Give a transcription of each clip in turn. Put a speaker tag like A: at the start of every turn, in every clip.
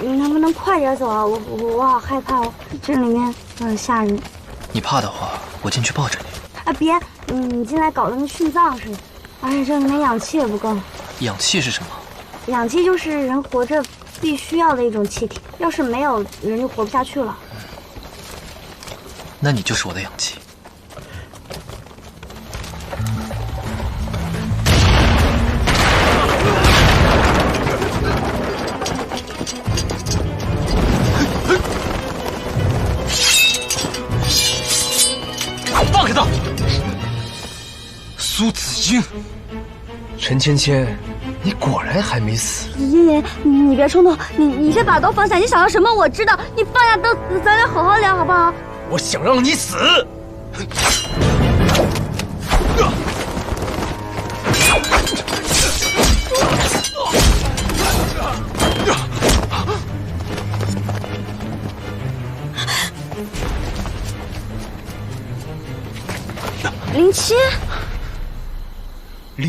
A: 你能不能快点走啊？我好害怕哦，这里面有点吓人。
B: 你怕的话，我进去抱着你。
A: 啊别，你进来搞得跟殉葬似的，而且这里面氧气也不够。
B: 氧气是什么？
A: 氧气就是人活着必须要的一种气体，要是没有，人就活不下去了。
B: 那你就是我的氧气。放开他！苏子英，
C: 陈芊芊，你果然还没死。
A: 爷爷，你别冲动，你先把刀放下。你想要什么我知道，你放下刀，咱俩好好聊好不好？
C: 我想让你死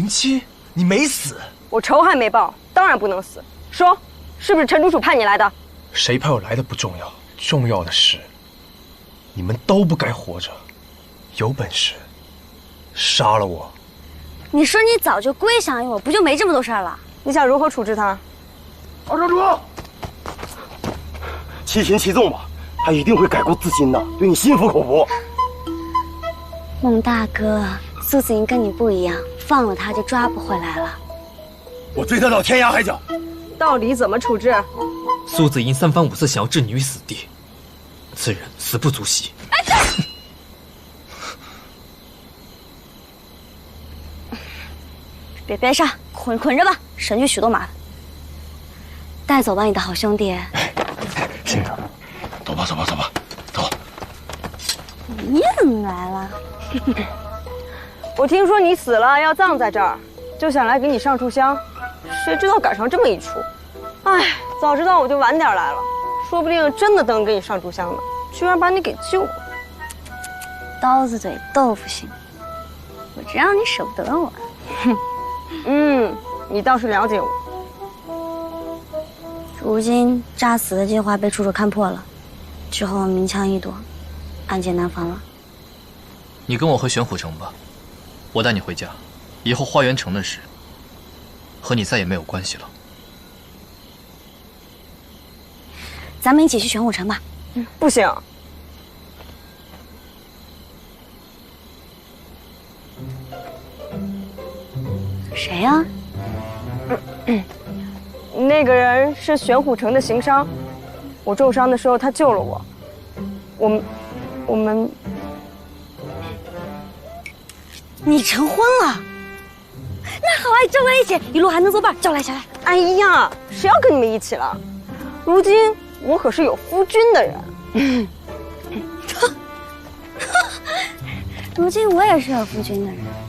C: ！07，你没死。
D: 我仇还没报，当然不能死。说，是不是陈楚楚派你来的？
C: 谁派我来的不重要，重要的是，你们都不该活着。有本事，杀了我！
A: 你说你早就归降于我，不就没这么多事儿了？
D: 你想如何处置他？
E: 二少主，七擒七纵吧，他一定会改过自新的，对你心服口服。
A: 孟大哥，苏子英跟你不一样，放了他就抓不回来了。
E: 我追他到天涯海角。
D: 到底怎么处置？
B: 苏子英三番五次想要置你于死地，此人死不足惜。
A: 别悲伤，捆着吧，省去许多麻烦。带走吧，你的好兄弟。
E: 先生，走吧，走吧，走吧，走。
A: 你怎么来了？
D: 我听说你死了，要葬在这儿，就想来给你上炷香，谁知道赶上这么一出。哎，早知道我就晚点来了，说不定真的等给你上炷香呢，居然把你给救了。
A: 刀子嘴豆腐心，我知道你舍不得我。
D: 你倒是了解我。
A: 如今诈死的计划被楚楚看破了，之后明枪易躲，暗箭难防了。
B: 你跟我回玄虎城吧，我带你回家，以后花园城的事和你再也没有关系了。
A: 咱们一起去玄武城吧。
D: 不行。
A: 谁呀？
D: 那个人是玄虎城的行商，我重伤的时候他救了我。我们，
A: 你成婚了？那好啊，叫我一起，一路还能作伴，叫来叫来。
D: 哎呀，谁要跟你们一起了？如今我可是有夫君的人。
A: 如今我也是有夫君的人。